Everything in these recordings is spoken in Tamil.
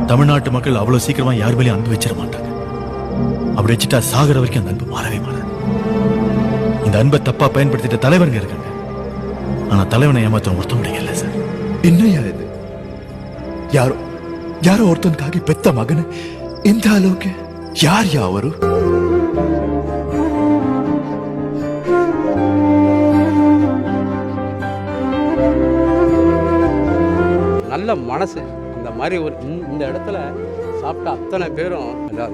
தமிழ்நாட்டு மக்கள் அவ்வளவு சீக்கிரமா யார் மேலேயும் அன்பு வச்சிட மாட்டாங்க. அப்படி வச்சுட்டா சாகிற வரைக்கும் அந்த அன்பு மாறவே மாறாது. இந்த அன்பை தப்பா பயன்படுத்திட்ட தலைவருங்க இருக்காங்க. ஆனா தலைவனை ஏமாத்த ஒருத்த முடியல சார். என்னையா இது? யாரோ ஒருத்தனுக்காக பெத்த மகன் இந்த அளவுக்கு யார் யாவரு? நல்ல மனசு அந்த மாதிரி ஒரு இந்த இடத்துல சாப்பிட்ட அத்தனை பேரும்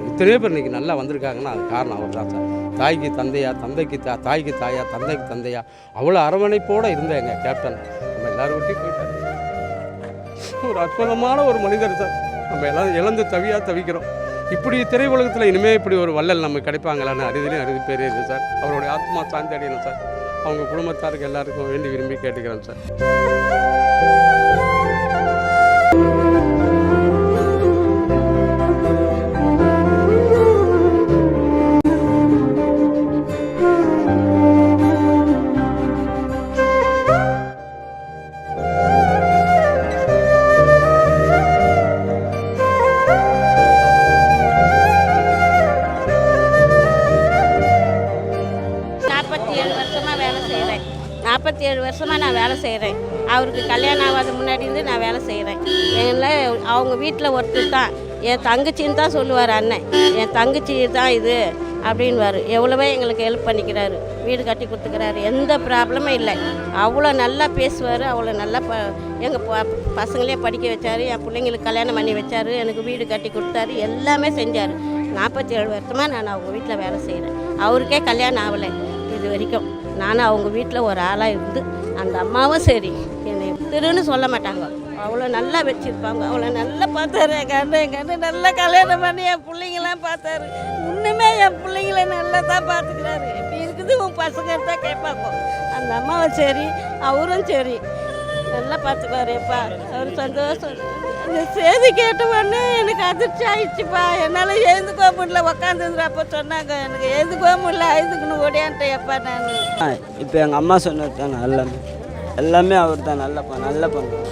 இத்தனையோ பேர் இன்னைக்கு நல்லா வந்திருக்காங்கன்னா அது காரணம் அவர் தான் சார். தாய்க்கு தந்தையா, தந்தைக்கு தாய்க்கு தாயா, தந்தைக்கு தந்தையா அவ்வளோ அரவணைப்போடு இருந்த எங்கள் கேப்டன் நம்ம எல்லாரும் ஒட்டி போயிட்டாரு. ஒரு அற்புதமான ஒரு மனிதர் சார். நம்ம எல்லாம் இழந்து தவிக்கிறோம். இப்படி திரை உலகத்தில் இனிமேல் இப்படி ஒரு வள்ளல் நமக்கு கிடைப்பாங்களான்னு அறுதி பேர் இருக்குது சார். அவருடைய ஆத்மா சாந்தி அடையணும் சார். அவங்க குடும்பத்தாருக்கு எல்லாருக்கும் வேண்டி விரும்பி கேட்டுக்கிறேன் சார். வருஷமாக நான் வேலை செய்கிறேன். அவருக்கு கல்யாணம் ஆகாத முன்னாடி இருந்து நான் வேலை செய்கிறேன். அவங்க வீட்டில் ஒருத்தர் தான் என் தங்கச்சின்னு தான் சொல்லுவார் அண்ணன். என் தங்கச்சி தான் இது அப்படின்வார். எவ்வளவோ எங்களுக்கு ஹெல்ப் பண்ணிக்கிறாரு. வீடு கட்டி கொடுத்துக்கிறாரு. எந்த ப்ராப்ளமும் இல்லை. அவ்வளோ நல்லா பேசுவார். அவ்வளோ நல்லா எங்கள் பசங்களே படிக்க வச்சார். என் பிள்ளைங்களுக்கு கல்யாணம் பண்ணி வச்சார். எனக்கு வீடு கட்டி கொடுத்தாரு. எல்லாமே செஞ்சார். 47 வருஷமாக நான் அவங்க வீட்டில் வேலை செய்கிறேன். அவருக்கே கல்யாணம் ஆகலை இது வரைக்கும். நானும் அவங்க வீட்டில் ஒரு ஆளாக இருந்து அந்த அம்மாவும் சரி என்னை திருன்னு சொல்ல மாட்டாங்க. அவ்வளோ நல்லா வச்சுருப்பாங்க. அவ்வளோ நல்லா பார்த்தாரு. என் கண்ணு நல்லா கல்யாணம் பண்ணி என் பிள்ளைங்களாம் பார்த்தாரு. இன்னுமே என் பிள்ளைங்கள நல்லா தான் பார்த்துக்கிறாரு. இப்படி இருக்குது உன் பசங்க தான் கேட்பாங்க. அந்த அம்மாவும் சரி அவரும் சரி நல்லா பார்த்துக்குவாருப்பா. அவர் சந்தோஷம். இந்த செய்தி கேட்ட உடனே எனக்கு அதிர்ச்சி ஆயிடுச்சுப்பா. என்னால் எழுந்துக்கோ முடியல. உக்காந்துருப்ப சொன்னாங்க. எனக்கு எழுந்துக்கோ முடியல. எழுந்துக்கணும் ஓடியான்ட்டேப்பா நான். இப்போ எங்கள் அம்மா சொன்னது தான் எல்லாமே அவர் தான் நல்லா பண்ணுறாரு.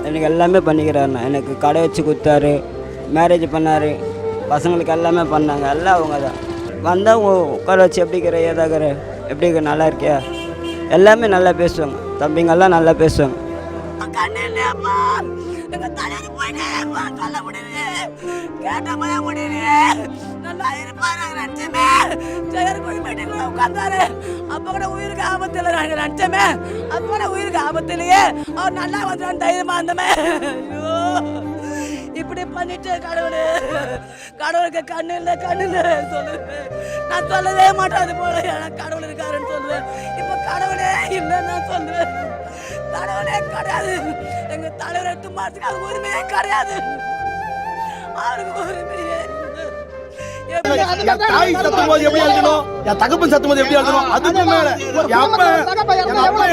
எனக்கு எல்லாமே பண்ணிக்கிறாருண்ணா. எனக்கு கடை வச்சு கொடுத்தாரு. மேரேஜ் பண்ணார். பசங்களுக்கு எல்லாமே பண்ணாங்க. எல்லாம் அவங்க தான் வந்தால் உட்கார வச்சு எப்படிக்கிற ஏதாகிற எப்படி நல்லா இருக்கியா எல்லாமே நல்லா பேசுவாங்க. தம்பிங்கெல்லாம் நல்லா பேசுவாங்க. உட்கார்ந்தாரு. அப்ப கூட உயிருக்கு ஆபத்து இல்லை நினைச்சமே. அப்ப கூட உயிருக்கு ஆபத்து இல்லையே. அவர் நல்லா வந்து தைரியமா இருந்தமே. ஐயோ இப்படி பண்ணிட்டு கடவுளுக்கு கண்ணு இல்லை சொல்லுவேன். நான் சொல்லவே மாட்டேன். அது போல எனக்கு கடவுள் இருக்காருன்னு சொல்லுவேன். இப்ப கடவுளே இல்லைன்னு சொல்லுவேன். கடவுளே கிடையாது. எங்க தலைவர் 8 மாசத்துக்கு அது உரிமையே கிடையாது. அவருக்கு உரிமையே தாய் சத்தும்போது எப்படி எழுதணும், என் தகப்பன் சத்தும்போது எப்படி எழுதணும். அதுக்கு மேல எங்க அப்பா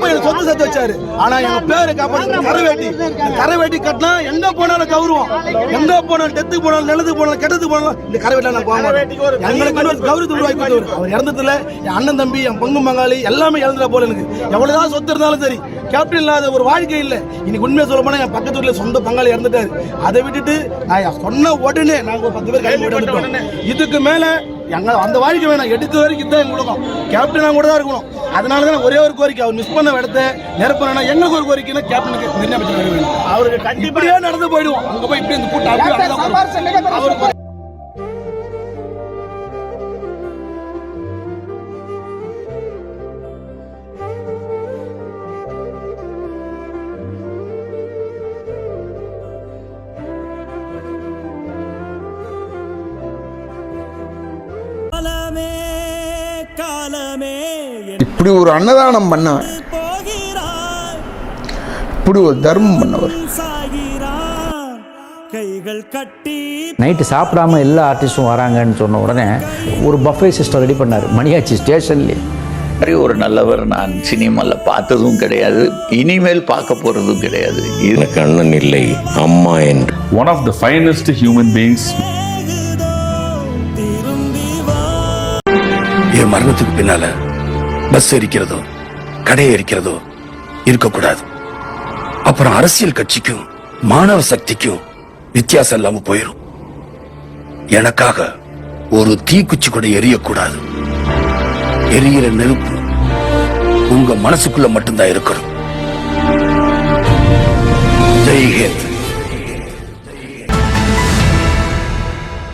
எனக்கு சொத்து சேர்த்து வச்சாரு. ஆனா எங்க பேரு காப்பாடு கரைவேட்டி கட்டினா எங்க போனாலும் கௌரவம். எங்க போனாலும் டெத்துக்கு போனாலும் நல்லதுக்கு போனாலும் கெட்டதுக்கு போனாலும் இந்த கரைவேட்டில நான் போக மாட்டேன். எங்களுக்கு கௌரவத்தை உருவாக்கி கொடுத்தவர். அவர் இறந்ததுல என் அண்ணன் தம்பி என் பங்கு பங்காளி எல்லாமே இழந்துட போல. எனக்கு எவ்வளவுதான் சொத்து இருந்தாலும் சரி கேப்டன் இல்லாத ஒரு வாழ்க்கை இல்லை. இன்னைக்கு உண்மையை சொல்ல போனா என் பக்கத்து வீட்டுல சொந்த பங்காளி இறந்துட்டாரு. அதை விட்டுட்டு நான் சொன்ன உடனே நாங்க ஒரு 10 பேர் கை போட்டு இதுக்கு மேல எங்க அந்த வாழ்க்கை வேணாம். எடுத்த வரைக்கும் தான் எங்களுக்கும் கேப்டனா கூட தான் இருக்கணும். அதனாலதான் ஒரே ஒரு கோரிக்கை, அவர் மிஸ் பண்ண இடத்த நிரப்பனா எங்களுக்கு ஒரு கோரிக்கைன்னா கேப்டனுக்கு நிர்ணயம் அவருக்கு கண்டிப்படியா நடந்து போயிடுவோம். அங்க போய் இப்படி இந்த கூட்டம் அவருக்கு இப்படி ஒரு அன்னதானம் பண்ணவர், இப்படி ஒரு தர்மம் பண்ணவர். நைட்டு சாப்பிடாம எல்லா ஆர்டிஸ்டும் வராங்கன்னு சொன்ன உடனே ஒரு பஃபே சிஸ்டம் ரெடி பண்ணார் மணியாச்சி ஸ்டேஷன்லேயே. ஒரு நல்லவர் நான் சினிமாவில் பார்த்ததும் கிடையாது, இனிமேல் பார்க்க போகிறதும் கிடையாது. எனக்கு அண்ணன் இல்லை, அம்மா என்று. One of the finest human beings. என் மரணத்துக்கு பின்னால பஸ் எரிக்கிறதோ கடை எரிக்கிறதோ இருக்கக்கூடாது. அப்புறம் அரசியல் கட்சிக்கும் மாணவ சக்திக்கும் வித்தியாசம் இல்லாம போயிரும். எனக்காக ஒரு தீக்குச்சி கூட எரியக்கூடாது. எரியிற நெருப்பு உங்க மனசுக்குள்ள மட்டும்தான் இருக்கணும்.